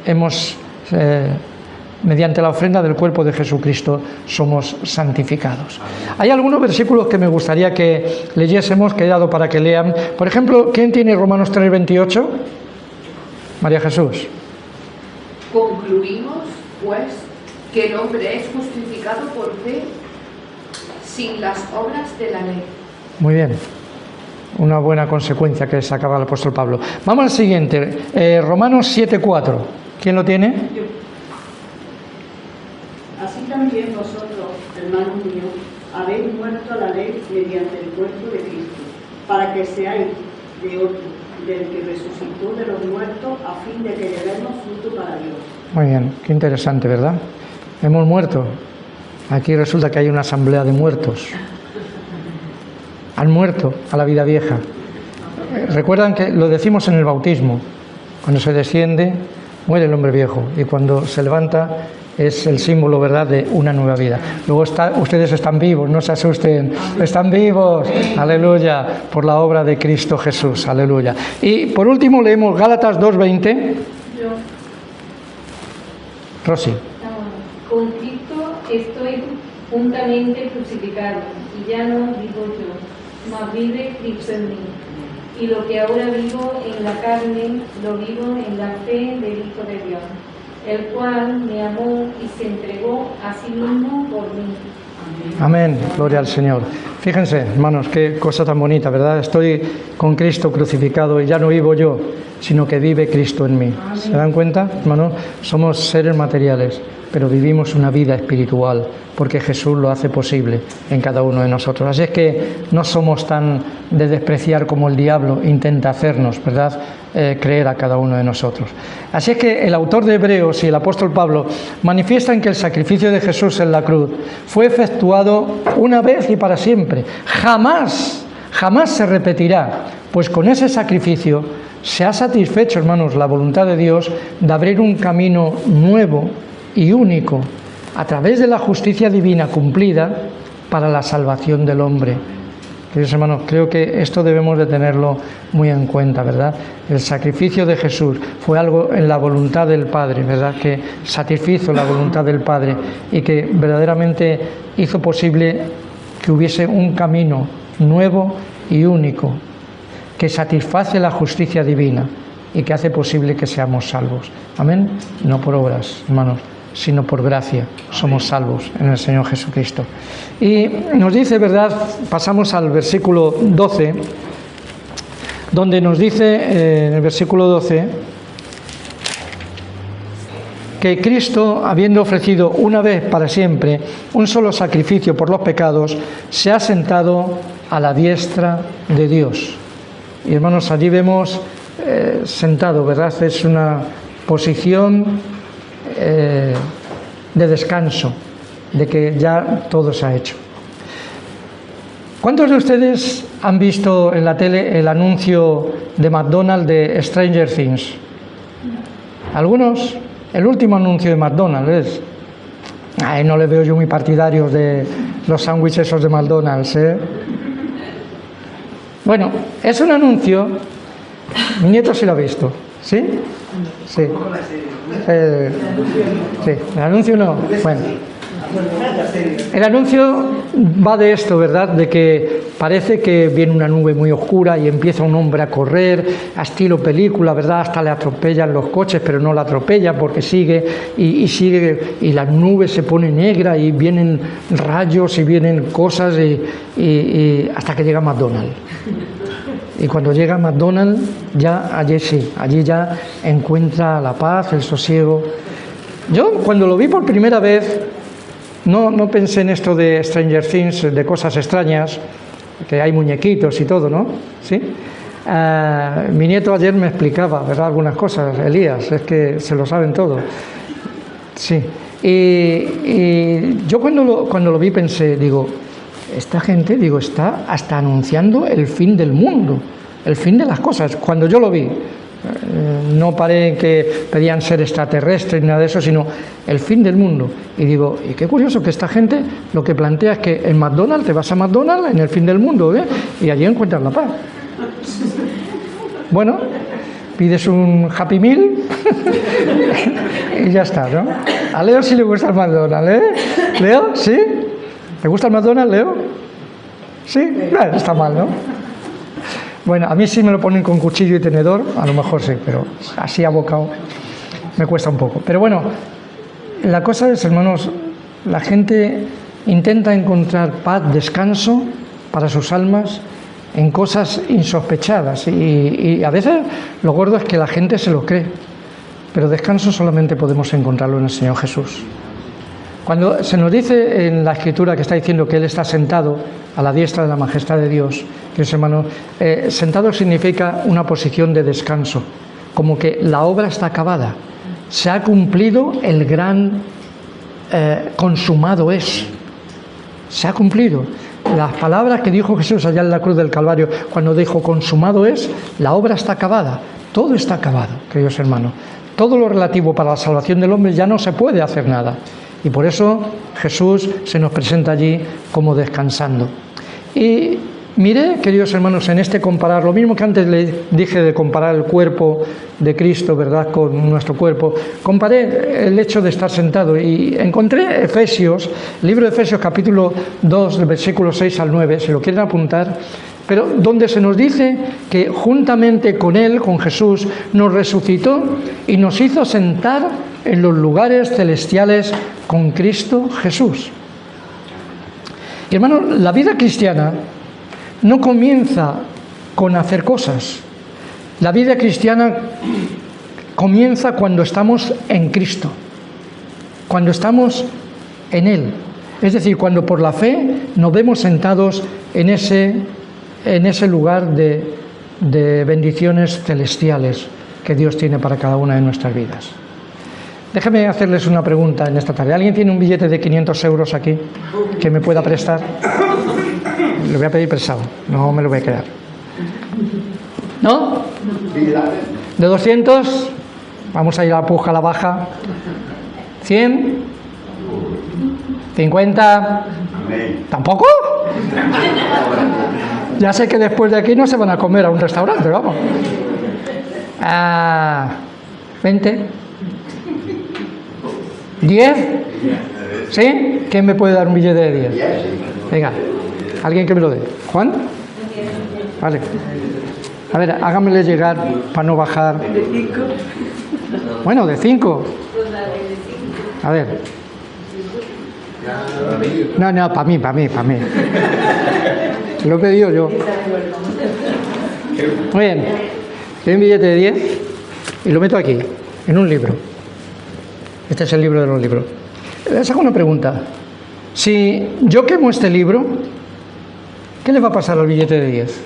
hemos... mediante la ofrenda del cuerpo de Jesucristo somos santificados. Hay algunos versículos que me gustaría que leyésemos, que he dado para que lean. Por ejemplo, ¿quién tiene Romanos 3:28? María Jesús.
Concluimos, pues, que el hombre es justificado por fe sin las obras de la ley.
Muy bien. Una buena consecuencia que sacaba el apóstol Pablo. Vamos al siguiente, Romanos 7:4. ¿Quién lo tiene?
Yo. Así también vosotros, hermanos míos, habéis muerto a la ley mediante el cuerpo de Cristo, para que seáis de otro, del que resucitó de los muertos, a fin de que llevemos fruto para Dios.
Muy bien, qué interesante, ¿verdad? Hemos muerto. Aquí resulta que hay una asamblea de muertos. Han muerto a la vida vieja. Recuerdan que lo decimos en el bautismo. Cuando se desciende, muere el hombre viejo, y cuando se levanta es el símbolo, ¿verdad?, de una nueva vida. Luego ustedes están vivos, no se asusten, están vivos, aleluya, por la obra de Cristo Jesús, aleluya. Y por último leemos Gálatas 2:20. Rosy.
Con Cristo estoy juntamente crucificado, y ya no vivo yo, mas vive Cristo en mí. Y lo que ahora vivo en la carne, lo vivo en la fe del Hijo de Dios, el cual me amó y se entregó a sí mismo por mí.
Amén, gloria al Señor. Fíjense, hermanos, qué cosa tan bonita, ¿verdad? Estoy con Cristo crucificado y ya no vivo yo, sino que vive Cristo en mí. ¿Se dan cuenta, hermanos? Somos seres materiales, pero vivimos una vida espiritual, porque Jesús lo hace posible en cada uno de nosotros. Así es que no somos tan de despreciar como el diablo intenta hacernos, ¿verdad?, creer a cada uno de nosotros. Así es que el autor de Hebreos y el apóstol Pablo manifiestan que el sacrificio de Jesús en la cruz fue efectuado una vez y para siempre. Jamás se repetirá, pues con ese sacrificio se ha satisfecho, hermanos, la voluntad de Dios de abrir un camino nuevo y único a través de la justicia divina cumplida para la salvación del hombre. Queridos hermanos, creo que esto debemos de tenerlo muy en cuenta, ¿verdad? El sacrificio de Jesús fue algo en la voluntad del Padre, ¿verdad?, que satisfizo la voluntad del Padre y que verdaderamente hizo posible que hubiese un camino nuevo y único que satisface la justicia divina y que hace posible que seamos salvos. Amén. No por obras, hermanos, sino por gracia somos salvos en el Señor Jesucristo. Y nos dice, ¿verdad?, pasamos al versículo 12, donde nos dice, en el versículo 12, que Cristo, habiendo ofrecido una vez para siempre un solo sacrificio por los pecados, se ha sentado a la diestra de Dios. Y hermanos, allí vemos sentado, ¿verdad? Es una posición de descanso, de que ya todo se ha hecho. ¿Cuántos de ustedes han visto en la tele el anuncio de McDonald's de Stranger Things? ¿Algunos? El último anuncio de McDonald's es... Ay, no le veo yo muy partidarios de los sándwiches esos de McDonald's, ¿eh? Bueno, es un anuncio... Mi nieto sí lo ha visto, ¿sí? Sí. Sí, el anuncio no. Bueno. El anuncio va de esto, ¿verdad? De que parece que viene una nube muy oscura y empieza un hombre a correr, a estilo película, ¿verdad? Hasta le atropellan los coches, pero no la atropella porque sigue y sigue, y la nube se pone negra y vienen rayos y vienen cosas y hasta que llega McDonald's. Y cuando llega a McDonald's, ya allí sí, allí ya encuentra la paz, el sosiego. Yo cuando lo vi por primera vez, no pensé en esto de Stranger Things, de cosas extrañas, que hay muñequitos y todo, ¿no? ¿Sí? Mi nieto ayer me explicaba, ¿verdad?, algunas cosas, Elías, es que se lo saben todo. Sí. Y yo cuando lo vi pensé, digo, esta gente, digo, está hasta anunciando el fin del mundo, el fin de las cosas. Cuando yo lo vi, no paré en que pedían ser extraterrestres ni nada de eso, sino el fin del mundo. Y digo, y qué curioso que esta gente lo que plantea es que en McDonald's, te vas a McDonald's en el fin del mundo, ¿eh? Y allí encuentras la paz. Bueno, pides un Happy Meal y ya está, ¿no? A Leo sí le gusta el McDonald's, ¿eh? ¿Leo? ¿Sí? ¿Te gusta el McDonald's, Leo? ¿Sí? No está mal, ¿no? Bueno, a mí sí me lo ponen con cuchillo y tenedor, a lo mejor sí, pero así a bocado me cuesta un poco. Pero bueno, la cosa es, hermanos, la gente intenta encontrar paz, descanso para sus almas en cosas insospechadas y a veces lo gordo es que la gente se lo cree, pero descanso solamente podemos encontrarlo en el Señor Jesús. Cuando se nos dice en la Escritura que está diciendo que Él está sentado a la diestra de la majestad de Dios, queridos hermanos, sentado significa una posición de descanso, como que la obra está acabada, se ha cumplido el gran consumado es, se ha cumplido. Las palabras que dijo Jesús allá en la cruz del Calvario, cuando dijo consumado es, la obra está acabada, todo está acabado, queridos hermanos. Todo lo relativo para la salvación del hombre ya no se puede hacer nada. Y por eso Jesús se nos presenta allí como descansando. Y miré, queridos hermanos, en este comparar, lo mismo que antes le dije de comparar el cuerpo de Cristo, ¿verdad?, con nuestro cuerpo, comparé el hecho de estar sentado y encontré Efesios, libro de Efesios capítulo 2, versículos 6 al 9, si lo quieren apuntar, pero donde se nos dice que juntamente con Él, con Jesús, nos resucitó y nos hizo sentar en los lugares celestiales con Cristo Jesús. Y hermano, la vida cristiana no comienza con hacer cosas. La vida cristiana comienza cuando estamos en Cristo, cuando estamos en Él. Es decir, cuando por la fe nos vemos sentados en ese lugar de bendiciones celestiales que Dios tiene para cada una de nuestras vidas. Déjenme hacerles una pregunta en esta tarde. ¿Alguien tiene un billete de 500 euros aquí que me pueda prestar? Le voy a pedir prestado, no me lo voy a quedar. ¿No? ¿De 200? Vamos a ir a la puja, a la baja. ¿100? ¿50? ¿Tampoco? Ya sé que después de aquí no se van a comer a un restaurante, vamos. ¿20? ¿10? ¿Sí? ¿Quién me puede dar un billete de 10? Venga, alguien que me lo dé. ¿Juan? Vale. A ver, hágamele llegar para no bajar. Bueno, de 5. A ver. No, para mí. Lo he pedido yo. Muy bien. Quiero un billete de 10 y lo meto aquí, en un libro. Este es el libro de los libros. Les hago una pregunta. Si yo quemo este libro, ¿qué le va a pasar al billete de 10?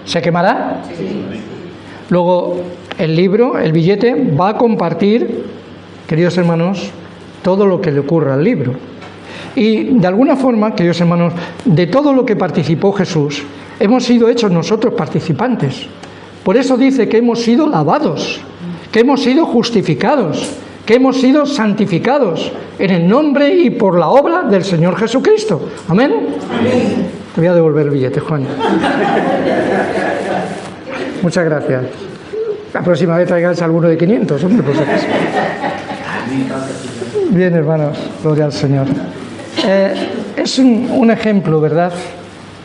¿Se quemará? Luego, el libro, el billete, va a compartir, queridos hermanos, todo lo que le ocurra al libro. Y de alguna forma, queridos hermanos, de todo lo que participó Jesús, hemos sido hechos nosotros participantes. Por eso dice que hemos sido lavados, que hemos sido justificados, que hemos sido santificados en el nombre y por la obra del Señor Jesucristo. ¿Amén? Amén. Te voy a devolver el billete, Juan. Muchas gracias. La próxima vez traigáis alguno de 500, hombre, por si acaso. Bien, hermanos, gloria al Señor. Es un ejemplo, ¿verdad?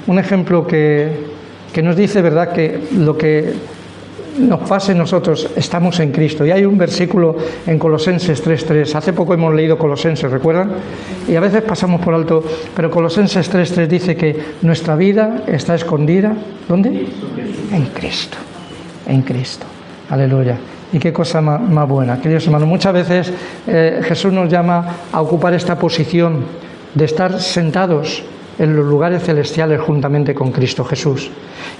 Un ejemplo que nos dice, ¿verdad?, que lo que nos pase nosotros, estamos en Cristo. Y hay un versículo en Colosenses 3.3. Hace poco hemos leído Colosenses, ¿recuerdan? Y a veces pasamos por alto, pero Colosenses 3.3 dice que nuestra vida está escondida, ¿dónde? En Cristo. En Cristo. Aleluya. Y qué cosa más buena. Queridos hermanos, muchas veces Jesús nos llama a ocupar esta posición de estar sentados en los lugares celestiales juntamente con Cristo Jesús.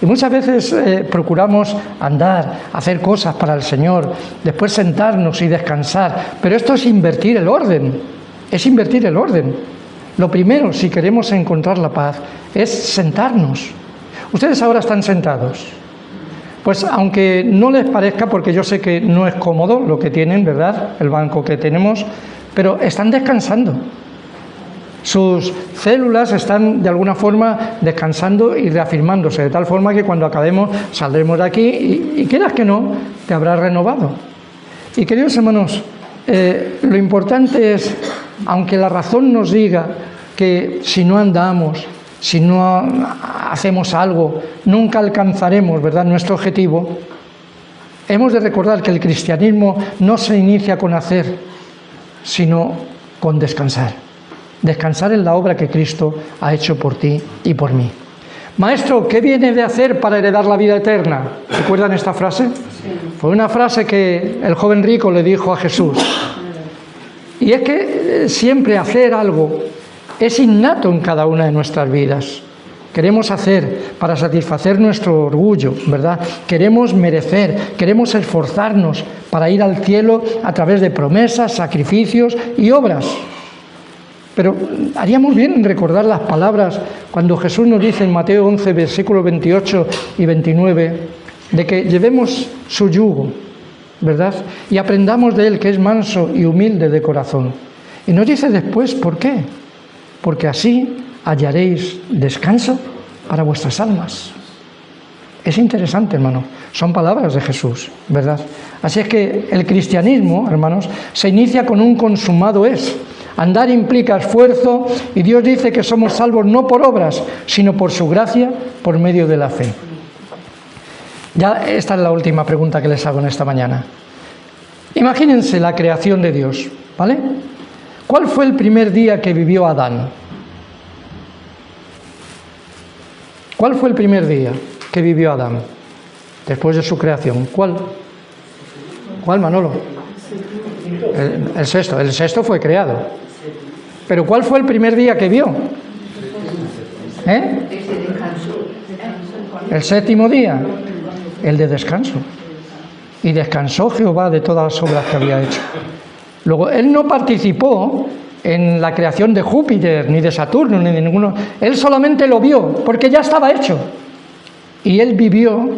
Y muchas veces procuramos andar, hacer cosas para el Señor, después sentarnos y descansar, pero esto es invertir el orden, es invertir el orden. Lo primero, si queremos encontrar la paz, es sentarnos. Ustedes ahora están sentados. Pues aunque no les parezca, porque yo sé que no es cómodo lo que tienen, ¿verdad?, el banco que tenemos, pero están descansando. Sus células están de alguna forma descansando y reafirmándose, de tal forma que cuando acabemos saldremos de aquí y quieras que no, te habrás renovado. Y queridos hermanos, lo importante es, aunque la razón nos diga que si no andamos, si no hacemos algo, nunca alcanzaremos, ¿verdad?, nuestro objetivo, hemos de recordar que el cristianismo no se inicia con hacer, sino con descansar. Descansar en la obra que Cristo ha hecho por ti y por mí. Maestro, ¿qué viene de hacer para heredar la vida eterna? ¿Recuerdan esta frase? Fue una frase que el joven rico le dijo a Jesús. Y es que siempre hacer algo es innato en cada una de nuestras vidas. Queremos hacer para satisfacer nuestro orgullo, ¿verdad? Queremos merecer, queremos esforzarnos para ir al cielo a través de promesas, sacrificios y obras. Pero haríamos bien en recordar las palabras cuando Jesús nos dice en Mateo 11, versículos 28 y 29, de que llevemos su yugo, ¿verdad? Y aprendamos de él, que es manso y humilde de corazón. Y nos dice después, ¿por qué? Porque así hallaréis descanso para vuestras almas. Es interesante, hermano. Son palabras de Jesús, ¿verdad? Así es que el cristianismo, hermanos, se inicia con un consumado es. Andar implica esfuerzo y Dios dice que somos salvos no por obras, sino por su gracia, por medio de la fe. Ya esta es la última pregunta que les hago en esta mañana. Imagínense la creación de Dios, ¿vale? ¿Cuál fue el primer día que vivió Adán? ¿Cuál fue el primer día que vivió Adán después de su creación? ¿Cuál? ¿Cuál, Manolo? El sexto. El sexto fue creado. Pero ¿cuál fue el primer día que vio? El séptimo día, el de descanso. Y descansó Jehová de todas las obras que había hecho. Luego, él no participó en la creación de Júpiter, ni de Saturno, ni de ninguno. Él solamente lo vio, porque ya estaba hecho. Y él vivió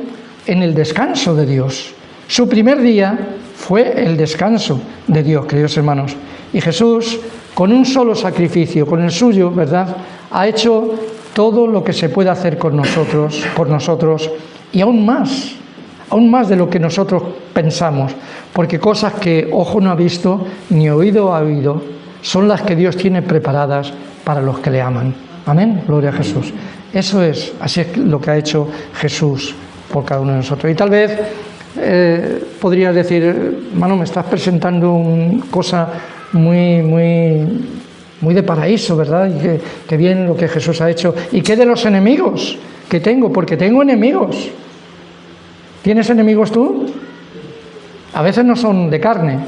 en el descanso de Dios. Su primer día fue el descanso de Dios, queridos hermanos. Y Jesús, con un solo sacrificio, con el suyo, ¿verdad?, ha hecho todo lo que se puede hacer con nosotros, por nosotros, y aún más de lo que nosotros pensamos, porque cosas que ojo no ha visto, ni oído ha oído, son las que Dios tiene preparadas para los que le aman. Amén, gloria a Jesús. Eso es, así es lo que ha hecho Jesús por cada uno de nosotros. Y tal vez podrías decir, hermano, me estás presentando una cosa muy de paraíso, ¿verdad? Y que bien lo que Jesús ha hecho. ¿Y qué de los enemigos que tengo? Porque tengo enemigos. ¿Tienes enemigos tú? A veces no son de carne,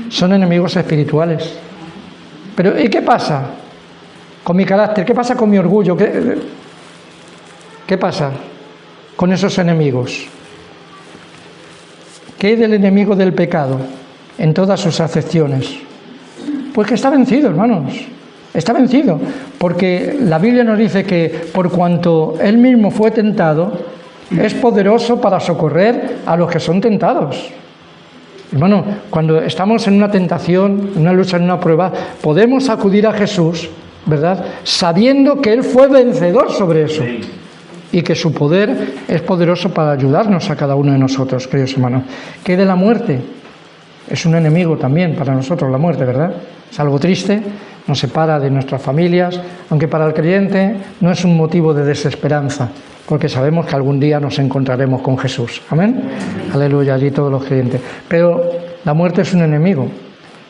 son enemigos espirituales. Pero ¿y qué pasa con mi carácter? ¿Qué pasa con mi orgullo? ¿Qué pasa con esos enemigos? ¿Qué hay del enemigo del pecado en todas sus acepciones? Pues que está vencido, hermanos. Está vencido. Porque la Biblia nos dice que por cuanto él mismo fue tentado, es poderoso para socorrer a los que son tentados. Hermano, cuando estamos en una tentación, en una lucha, en una prueba, podemos acudir a Jesús, ¿verdad?, sabiendo que él fue vencedor sobre eso. y que su poder es poderoso para ayudarnos a cada uno de nosotros, queridos hermanos. ¿Qué de la muerte? Es un enemigo también para nosotros la muerte, ¿verdad? Es algo triste, nos separa de nuestras familias, aunque para el creyente no es un motivo de desesperanza, porque sabemos que algún día nos encontraremos con Jesús. Amén. Aleluya, allí todos los creyentes. Pero la muerte es un enemigo.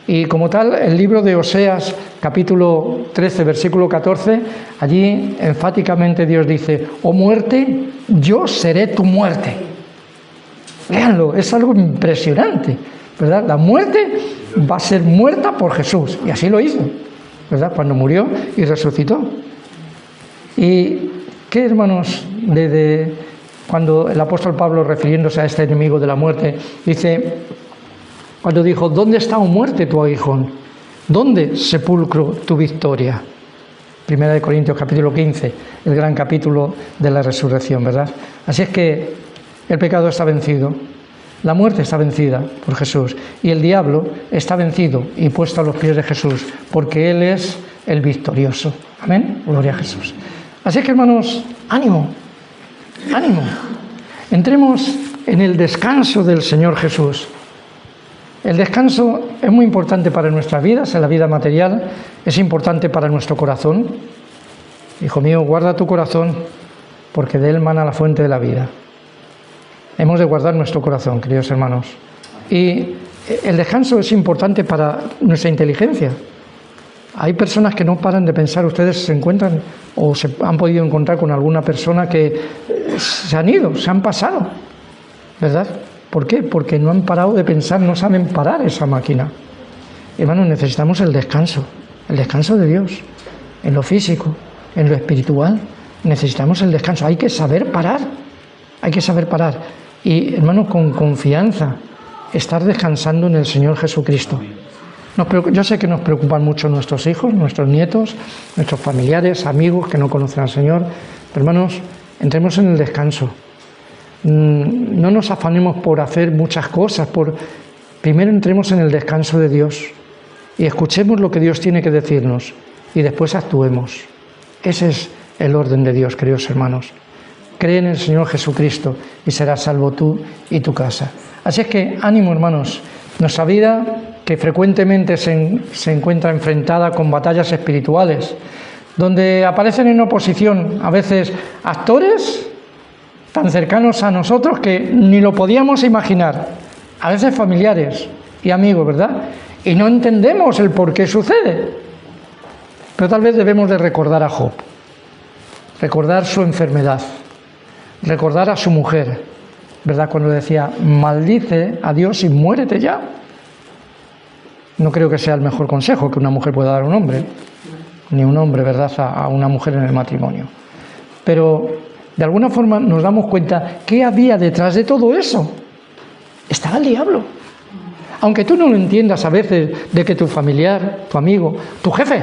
Y como tal, el libro de Oseas, capítulo 13, versículo 14, allí enfáticamente Dios dice: oh muerte, yo seré tu muerte. Léanlo, es algo impresionante, ¿verdad? La muerte va a ser muerta por Jesús, y así lo hizo, ¿verdad? Cuando murió y resucitó. ¿Y qué, hermanos, cuando el apóstol Pablo, refiriéndose a este enemigo de la muerte, dice, cuando dijo: ¿dónde está, oh muerte, tu aguijón? ¿Dónde, sepulcro, tu victoria? Primera de Corintios, capítulo 15, el gran capítulo de la resurrección, ¿verdad? Así es que el pecado está vencido, la muerte está vencida por Jesús, y el diablo está vencido y puesto a los pies de Jesús, porque Él es el victorioso. Amén, gloria a Jesús. Así que, hermanos, ánimo, ánimo. Entremos en el descanso del Señor Jesús. El descanso es muy importante para nuestras vidas, en la vida material, es importante para nuestro corazón. Hijo mío, guarda tu corazón, porque de él mana la fuente de la vida. Hemos de guardar nuestro corazón, queridos hermanos. Y el descanso es importante para nuestra inteligencia. Hay personas que no paran de pensar. Ustedes se encuentran o se han podido encontrar con alguna persona que se han ido, se han pasado, ¿verdad? ¿Por qué? Porque no han parado de pensar, no saben parar esa máquina. Hermanos, necesitamos el descanso de Dios, en lo físico, en lo espiritual. Necesitamos el descanso, hay que saber parar, Y, hermanos, con confianza, estar descansando en el Señor Jesucristo. Yo sé que nos preocupan mucho nuestros hijos, nuestros nietos, nuestros familiares, amigos que no conocen al Señor. Pero, hermanos, entremos en el descanso. No nos afanemos por hacer muchas cosas. Primero entremos en el descanso de Dios y escuchemos lo que Dios tiene que decirnos y después actuemos. Ese es el orden de Dios, queridos hermanos. Cree en el Señor Jesucristo y serás salvo tú y tu casa. Así es que ánimo, hermanos. Nuestra vida, que frecuentemente se encuentra enfrentada con batallas espirituales, donde aparecen en oposición a veces actores tan cercanos a nosotros que ni lo podíamos imaginar, a veces familiares y amigos, ¿verdad? Y no entendemos el por qué sucede. Pero tal vez debemos de recordar a Job, recordar su enfermedad, recordar a su mujer, ¿verdad? Cuando decía: maldice a Dios y muérete ya. No creo que sea el mejor consejo que una mujer pueda dar a un hombre, ni un hombre, ¿verdad?, a una mujer en el matrimonio. Pero de alguna forma nos damos cuenta qué había detrás de todo eso. Estaba el diablo. Aunque tú no lo entiendas a veces, de que tu familiar, tu amigo, tu jefe,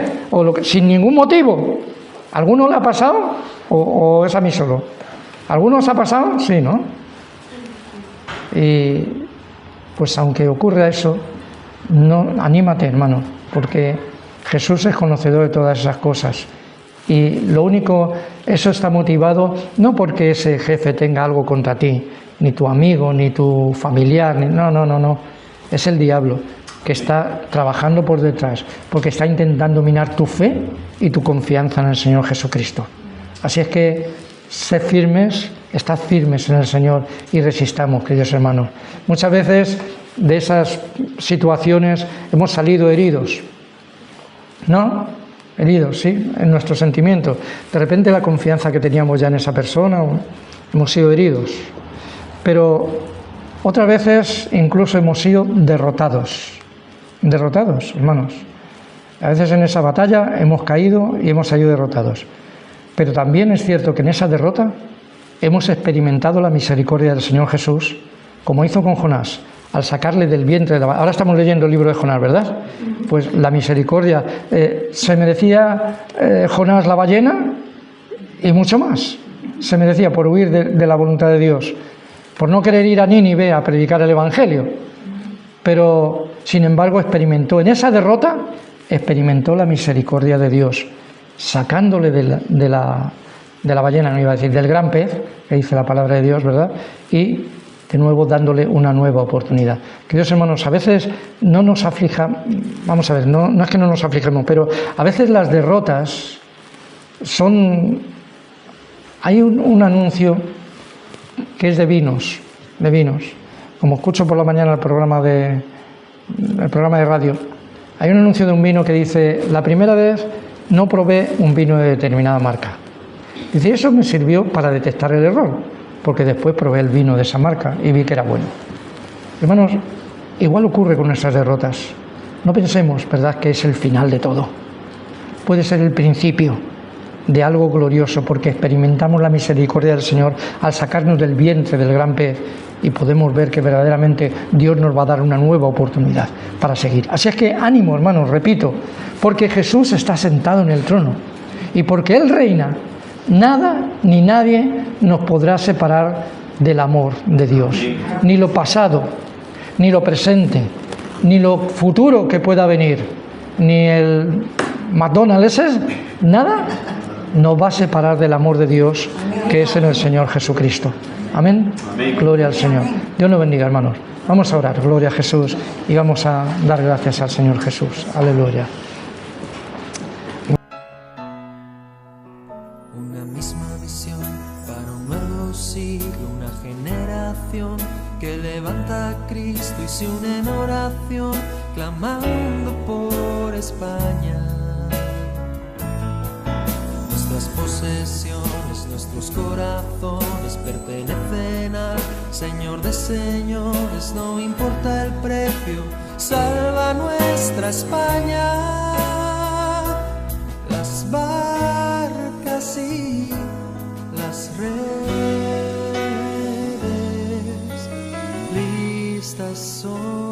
sin ningún motivo, ¿alguno le ha pasado o es a mí solo? ¿Alguno os ha pasado? Sí, ¿no? Y pues aunque ocurra eso, anímate, hermano, porque Jesús es conocedor de todas esas cosas. Y lo único, eso está motivado no porque ese jefe tenga algo contra ti, ni tu amigo, ni tu familiar, no. Es el diablo que está trabajando por detrás, porque está intentando minar tu fe y tu confianza en el Señor Jesucristo. Así es que sed firmes, estad firmes en el Señor y resistamos, queridos hermanos. Muchas veces de esas situaciones hemos salido heridos, ¿no? Heridos, sí, en nuestros sentimientos. De repente la confianza que teníamos ya en esa persona, hemos sido heridos. Pero otras veces incluso hemos sido derrotados, hermanos. A veces en esa batalla hemos caído y hemos salido derrotados. Pero también es cierto que en esa derrota hemos experimentado la misericordia del Señor Jesús, como hizo con Jonás, al sacarle del vientre de la ballena. Ahora estamos leyendo el libro de Jonás, ¿verdad? Pues la misericordia. Se merecía Jonás la ballena y mucho más. Se merecía por huir de la voluntad de Dios, por no querer ir a Nínive a predicar el Evangelio. Pero, sin embargo, en esa derrota, experimentó la misericordia de Dios, sacándole de de la ballena, no iba a decir, del gran pez, que dice la palabra de Dios, ¿verdad? Y de nuevo dándole una nueva oportunidad. Queridos hermanos, a veces no nos aflija, vamos a ver, no es que no nos aflijemos, pero a veces las derrotas son... Hay un anuncio que es de vinos, como escucho por la mañana el programa de radio, hay un anuncio de un vino que dice: la primera vez no probé un vino de determinada marca. Dice, eso me sirvió para detectar el error, porque después probé el vino de esa marca y vi que era bueno. Hermanos, igual ocurre con nuestras derrotas. No pensemos, ¿verdad?, que es el final de todo. Puede ser el principio de algo glorioso, porque experimentamos la misericordia del Señor al sacarnos del vientre del gran pez y podemos ver que verdaderamente Dios nos va a dar una nueva oportunidad para seguir. Así es que ánimo, hermanos, repito, porque Jesús está sentado en el trono y porque Él reina, nada ni nadie nos podrá separar del amor de Dios, ni lo pasado, ni lo presente, ni lo futuro que pueda venir, ni el McDonald's ese, nada nos va a separar del amor de Dios que es en el Señor Jesucristo. Amén. Gloria al Señor. Dios nos bendiga, hermanos. Vamos a orar, gloria a Jesús, y vamos a dar gracias al Señor Jesús. Aleluya.
Una misma visión para un nuevo siglo, una generación que levanta a Cristo y se une en oración, clamando por España. Nuestras posesiones, nuestros corazones pertenecen al Señor de señores, no importa el precio, salva nuestra España. Las barcas y las redes listas son.